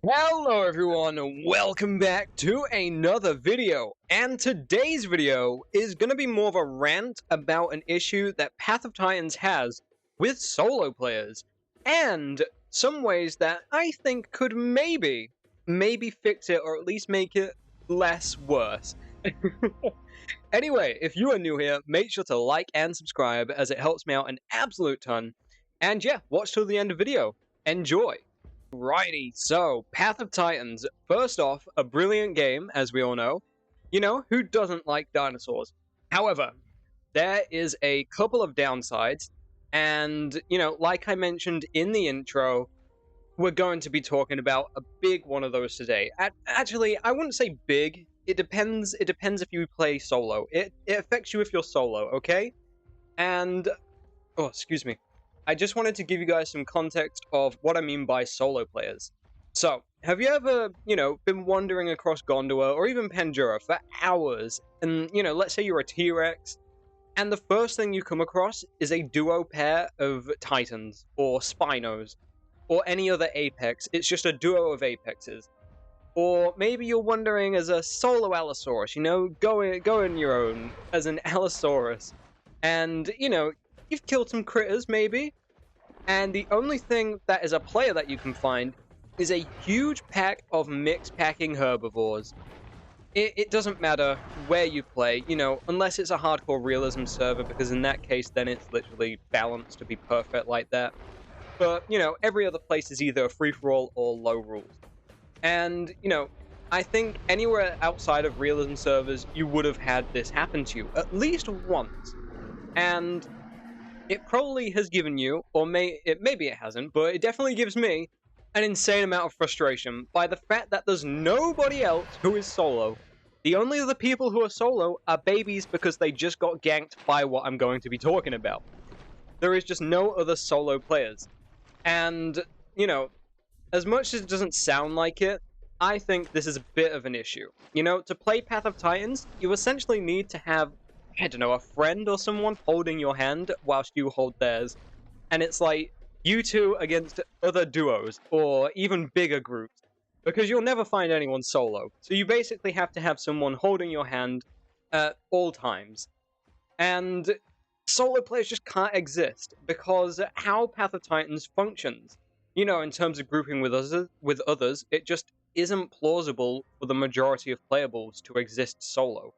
Hello everyone, and welcome back to another video. And today's video is going to be more of a rant about an issue that Path of Titans has with solo players, and some ways that I think could maybe fix it, or at least make it less worse. Anyway, if you are new here, make sure to like and subscribe as it helps me out an absolute ton. And yeah, watch till the end of the video. Enjoy! Righty, so Path of Titans. First off, a brilliant game, as we all know. You know, who doesn't like dinosaurs? However, there is a couple of downsides, and, you know, like I mentioned in the intro, we're going to be talking about a big one of those today. Actually, I wouldn't say big. It depends if you play solo. It affects you if you're solo, okay? And, oh, excuse me. I just wanted to give you guys some context of what I mean by solo players. So, have you ever, been wandering across Gondola or even Pandora for hours, and, let's say you're a T-Rex, and the first thing you come across is a duo pair of Titans, or Spinos, or any other Apex. It's just a duo of Apexes. Or maybe you're wandering as a solo Allosaurus, going your own as an Allosaurus, and, you've killed some critters, maybe, and the only thing that is a player that you can find is a huge pack of mix-packing herbivores. It doesn't matter where you play, unless it's a hardcore realism server, because in that case, then it's literally balanced to be perfect like that. But, every other place is either a free-for-all or low rules. And, I think anywhere outside of realism servers, you would have had this happen to you at least once. And it probably has given you, or maybe it hasn't, but it definitely gives me an insane amount of frustration by the fact that there's nobody else who is solo. The only other people who are solo are babies because they just got ganked by what I'm going to be talking about. There is just no other solo players. And, as much as it doesn't sound like it, I think this is a bit of an issue. To play Path of Titans, you essentially need to have, I don't know, a friend or someone holding your hand whilst you hold theirs. And it's like, you two against other duos, or even bigger groups. Because you'll never find anyone solo. So you basically have to have someone holding your hand at all times. And solo players just can't exist, because how Path of Titans functions, in terms of grouping with others, it just isn't plausible for the majority of playables to exist solo.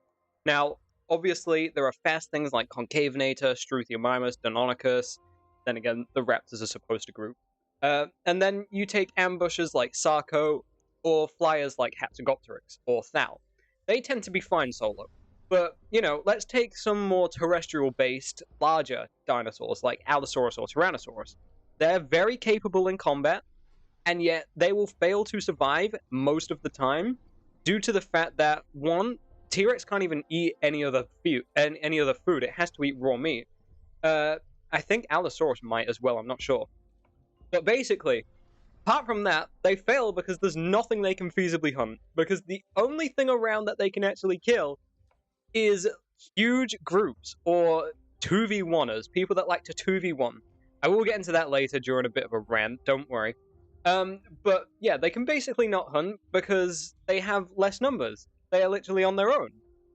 Now, obviously, there are fast things like Concavenator, Struthiomimus, Deinonychus. Then again, the raptors are supposed to group. And then you take ambushers like Sarco, or flyers like Hatzegopteryx, or Thal. They tend to be fine solo. But, let's take some more terrestrial-based, larger dinosaurs like Allosaurus or Tyrannosaurus. They're very capable in combat, and yet they will fail to survive most of the time due to the fact that, one, T-Rex can't even eat any other food. It has to eat raw meat. I think Allosaurus might as well, I'm not sure. But basically, apart from that, they fail because there's nothing they can feasibly hunt. Because the only thing around that they can actually kill is huge groups, or 2v1ers, people that like to 2v1. I will get into that later during a bit of a rant, don't worry. But yeah, they can basically not hunt because they have less numbers. They are literally on their own.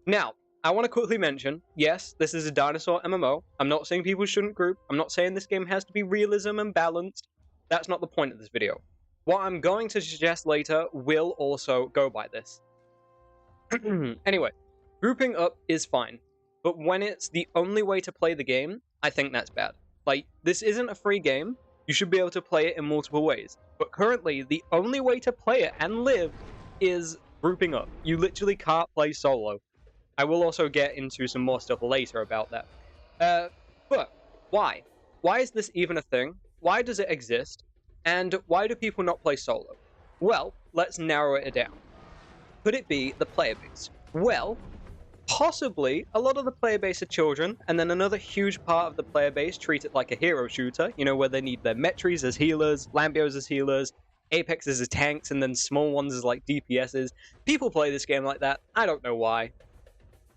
Now, I want to quickly mention, yes, this is a dinosaur MMO. I'm not saying people shouldn't group. I'm not saying this game has to be realism and balanced. That's not the point of this video. What I'm going to suggest later will also go by this. Anyway, grouping up is fine. But when it's the only way to play the game, I think that's bad. Like, this isn't a free game. You should be able to play it in multiple ways. But currently, the only way to play it and live is grouping up. You literally can't play solo. I will also get into some more stuff later about that. But why? Why is this even a thing? Why does it exist? And why do people not play solo? Well, let's narrow it down. Could it be the player base? Well, possibly a lot of the player base are children, and then another huge part of the player base treat it like a hero shooter, where they need their Metries as healers, Lambios as healers, Apexes as tanks, and then small ones as like DPSs. People play this game like that. I don't know why.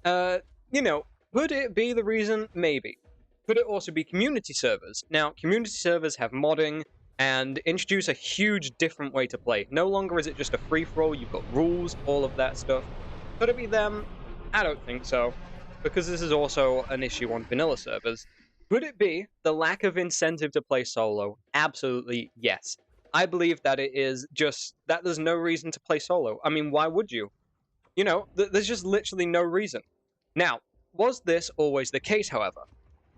Could it be the reason? Maybe. Could it also be community servers? Now, community servers have modding, and introduce a huge different way to play. No longer is it just a free-for-all, you've got rules, all of that stuff. Could it be them? I don't think so, because this is also an issue on vanilla servers. Could it be the lack of incentive to play solo? Absolutely yes. I believe that it is just that there's no reason to play solo. I mean, why would you? You know, there's just literally no reason. Now, was this always the case, however?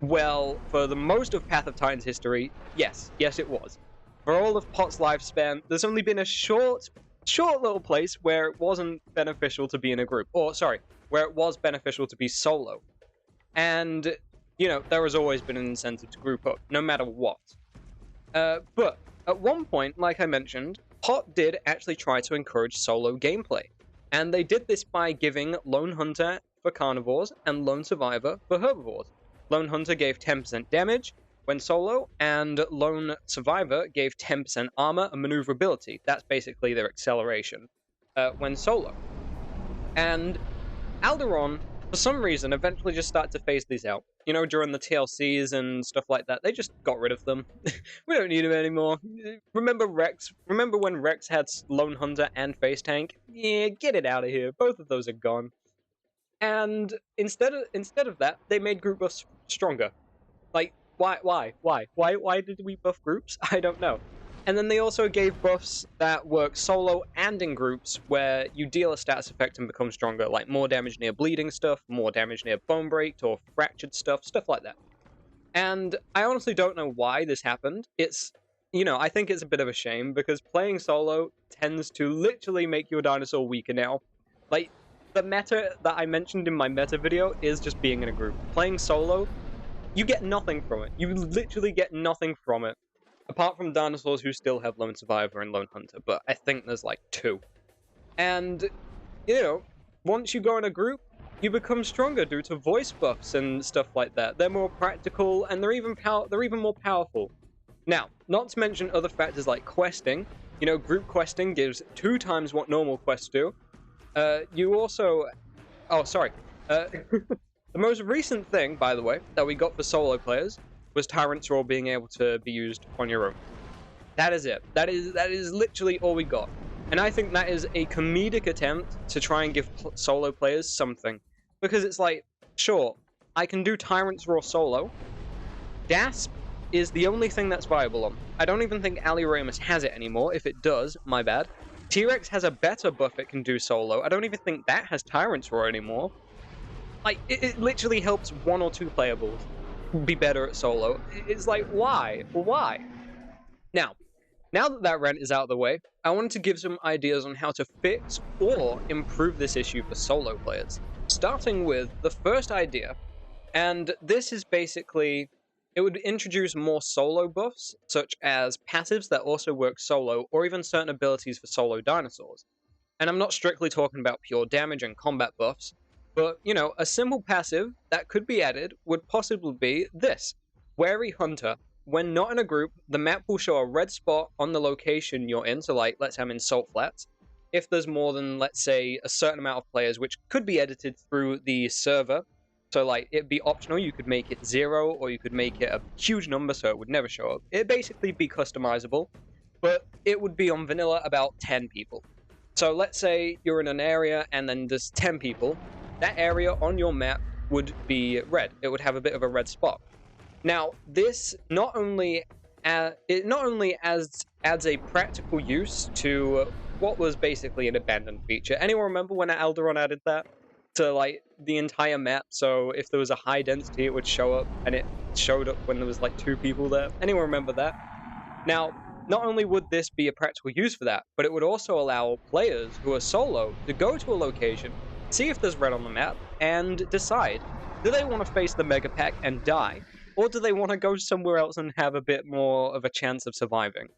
Well, for the most of Path of Titans history, yes it was. For all of Pot's lifespan, there's only been a short little place where it wasn't beneficial to be in a group. Or, sorry, where it was beneficial to be solo. And, you know, there has always been an incentive to group up, no matter what. But, at one point, like I mentioned, Pot did actually try to encourage solo gameplay. And they did this by giving Lone Hunter for carnivores and Lone Survivor for herbivores. Lone Hunter gave 10% damage when solo, and Lone Survivor gave 10% armor and maneuverability. That's basically their acceleration when solo. And Alderaan, for some reason, eventually just started to phase these out. You know, during the TLCs and stuff like that, they just got rid of them. We don't need them anymore. Remember Rex? Remember when Rex had Lone Hunter and Face Tank? Yeah, get it out of here. Both of those are gone. And instead of that, they made group buffs stronger. Like, why did we buff groups? I don't know. And then they also gave buffs that work solo and in groups, where you deal a status effect and become stronger, like more damage near bleeding stuff, more damage near bone breaked or fractured stuff like that. And I honestly don't know why this happened. It's, you know, I think it's a bit of a shame, because playing solo tends to literally make your dinosaur weaker now. Like, the meta that I mentioned in my meta video is just being in a group. Playing solo, you get nothing from it. You literally get nothing from it. Apart from dinosaurs who still have Lone Survivor and Lone Hunter, but I think there's like 2. And, you know, once you go in a group, you become stronger due to voice buffs and stuff like that. They're more practical, and they're even more powerful. Now, not to mention other factors like questing. You know, group questing gives 2 times what normal quests do. You also... Oh, sorry. The most recent thing, by the way, that we got for solo players was Tyrant's Roar being able to be used on your own. That is it. That is literally all we got. And I think that is a comedic attempt to try and give solo players something. Because it's like, sure, I can do Tyrant's Roar solo. Gasp is the only thing that's viable on. I don't even think Aliramus has it anymore. If it does, my bad. T-Rex has a better buff it can do solo. I don't even think that has Tyrant's Roar anymore. Like, it literally helps 1 or 2 playables be better at solo. It's like, why? Why? Now that rant is out of the way, I wanted to give some ideas on how to fix or improve this issue for solo players. Starting with the first idea, and this is basically, it would introduce more solo buffs, such as passives that also work solo, or even certain abilities for solo dinosaurs. And I'm not strictly talking about pure damage and combat buffs, but, you know, a simple passive that could be added would possibly be this. Wary Hunter. When not in a group, the map will show a red spot on the location you're in, so like, let's say I'm in Salt Flats. If there's more than, let's say, a certain amount of players, which could be edited through the server, so like, it'd be optional, you could make it 0, or you could make it a huge number so it would never show up. It'd basically be customizable, but it would be on vanilla about 10 people. So let's say you're in an area and then there's 10 people. That area on your map would be red. It would have a bit of a red spot. Now, this not only adds a practical use to what was basically an abandoned feature. Anyone remember when Alderaan added that to like the entire map? So if there was a high density, it would show up, and it showed up when there was like 2 people there. Anyone remember that? Now, not only would this be a practical use for that, but it would also allow players who are solo to go to a location, see if there's red on the map, and decide, do they want to face the Mega Pack and die, or do they want to go somewhere else and have a bit more of a chance of surviving?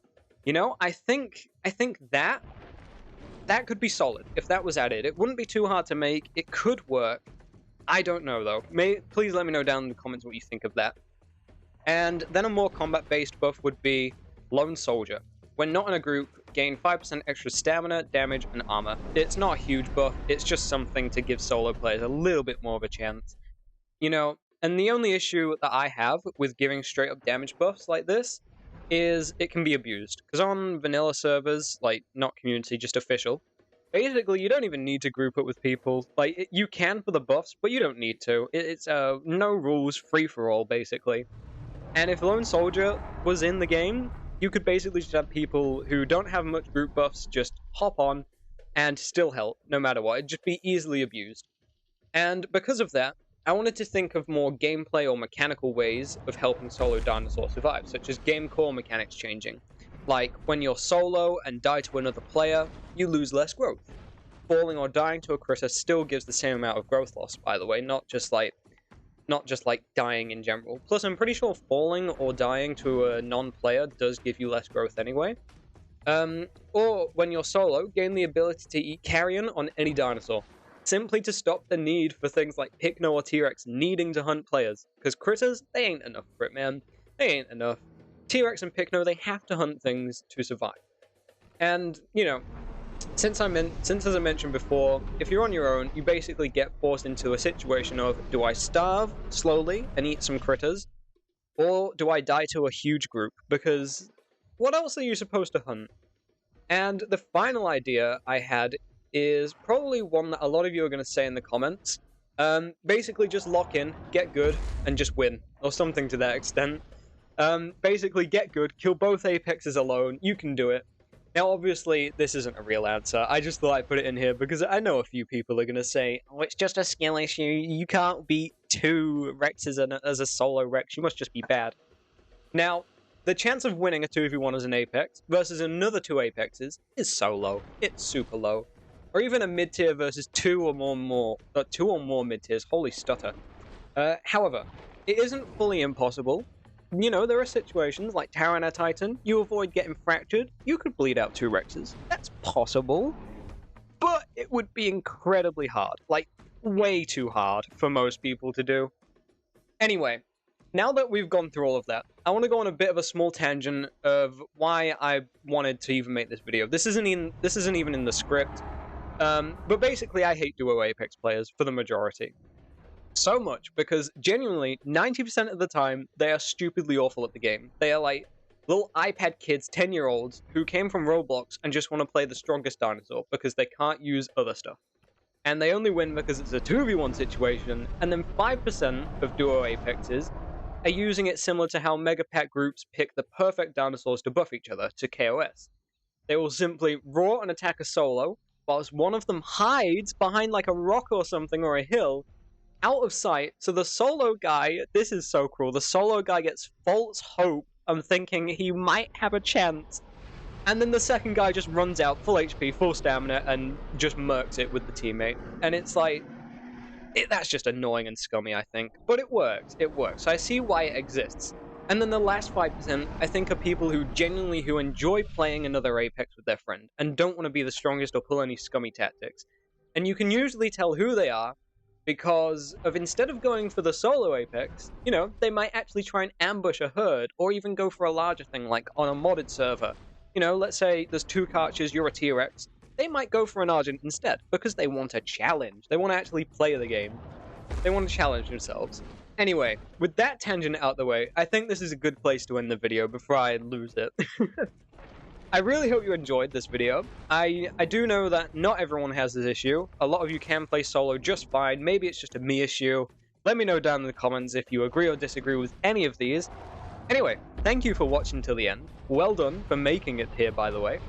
You know, I think that could be solid if that was added. It wouldn't be too hard to make. It could work. I don't know, though. Please let me know down in the comments what you think of that. And then a more combat-based buff would be Lone Soldier. When not in a group, gain 5% extra stamina, damage, and armor. It's not a huge buff, it's just something to give solo players a little bit more of a chance. You know, and the only issue that I have with giving straight-up damage buffs like this is it can be abused. Because on vanilla servers, like, not community, just official, basically, you don't even need to group up with people. Like, you can for the buffs, but you don't need to. It's no rules, free-for-all, basically. And if Lone Soldier was in the game, you could basically just have people who don't have much group buffs just hop on and still help, no matter what. It'd just be easily abused. And because of that, I wanted to think of more gameplay or mechanical ways of helping solo dinosaurs survive, such as game core mechanics changing. Like, when you're solo and die to another player, you lose less growth. Falling or dying to a critter still gives the same amount of growth loss, by the way, not just like dying in general. Plus, I'm pretty sure falling or dying to a non-player does give you less growth anyway. Or when you're solo, gain the ability to eat carrion on any dinosaur, simply to stop the need for things like Pycno or T-Rex needing to hunt players, because critters, they ain't enough for it, man. They ain't enough. T-Rex and Pycno, they have to hunt things to survive. And, you know, since as I mentioned before, if you're on your own, you basically get forced into a situation of, do I starve slowly and eat some critters, or do I die to a huge group? Because what else are you supposed to hunt? And the final idea I had is probably one that a lot of you are going to say in the comments. Basically just lock in, get good, and just win, or something to that extent. Basically get good, kill both apexes alone, you can do it. Now, obviously, this isn't a real answer. I just thought I'd put it in here because I know a few people are going to say, oh, it's just a skill issue. You can't beat 2 Rexes as a solo Rex. You must just be bad. Now, the chance of winning a 2v1 as an Apex versus another 2 Apexes is so low. It's super low. Or even a mid-tier versus 2 or more mid-tiers. Holy stutter. However, it isn't fully impossible. You know, there are situations like Tyrant Titan, you avoid getting fractured, you could bleed out 2 Rexes. That's possible. But it would be incredibly hard. Like, way too hard for most people to do. Anyway, now that we've gone through all of that, I want to go on a bit of a small tangent of why I wanted to even make this video. This isn't even in the script. But basically, I hate duo Apex players for the majority. So much, because genuinely, 90% of the time, they are stupidly awful at the game. They are like little iPad kids, 10-year-olds, who came from Roblox and just want to play the strongest dinosaur because they can't use other stuff. And they only win because it's a 2v1 situation, and then 5% of duo Apexes are using it similar to how Mega Pack groups pick the perfect dinosaurs to buff each other, to KOS. They will simply roar and attack a solo, whilst one of them hides behind like a rock or something or a hill, out of sight, so the solo guy, this is so cruel, the solo guy gets false hope and thinking he might have a chance, and then the second guy just runs out, full HP, full stamina, and just murks it with the teammate. And it's like, that's just annoying and scummy, I think. But it works, so I see why it exists. And then the last 5%, I think, are people who genuinely enjoy playing another Apex with their friend, and don't want to be the strongest or pull any scummy tactics. And you can usually tell who they are, because instead of going for the solo Apex, you know, they might actually try and ambush a herd, or even go for a larger thing, like on a modded server. You know, let's say there's 2 Karchers, you're a T-Rex. They might go for an Argent instead, because they want a challenge. They want to actually play the game. They want to challenge themselves. Anyway, with that tangent out the way, I think this is a good place to end the video before I lose it. I really hope you enjoyed this video. I do know that not everyone has this issue. A lot of you can play solo just fine. Maybe it's just a me issue. Let me know down in the comments if you agree or disagree with any of these. Anyway, thank you for watching till the end. Well done for making it here, by the way.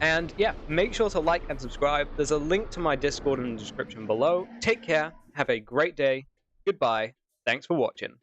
And yeah, make sure to like and subscribe. There's a link to my Discord in the description below. Take care. Have a great day. Goodbye. Thanks for watching.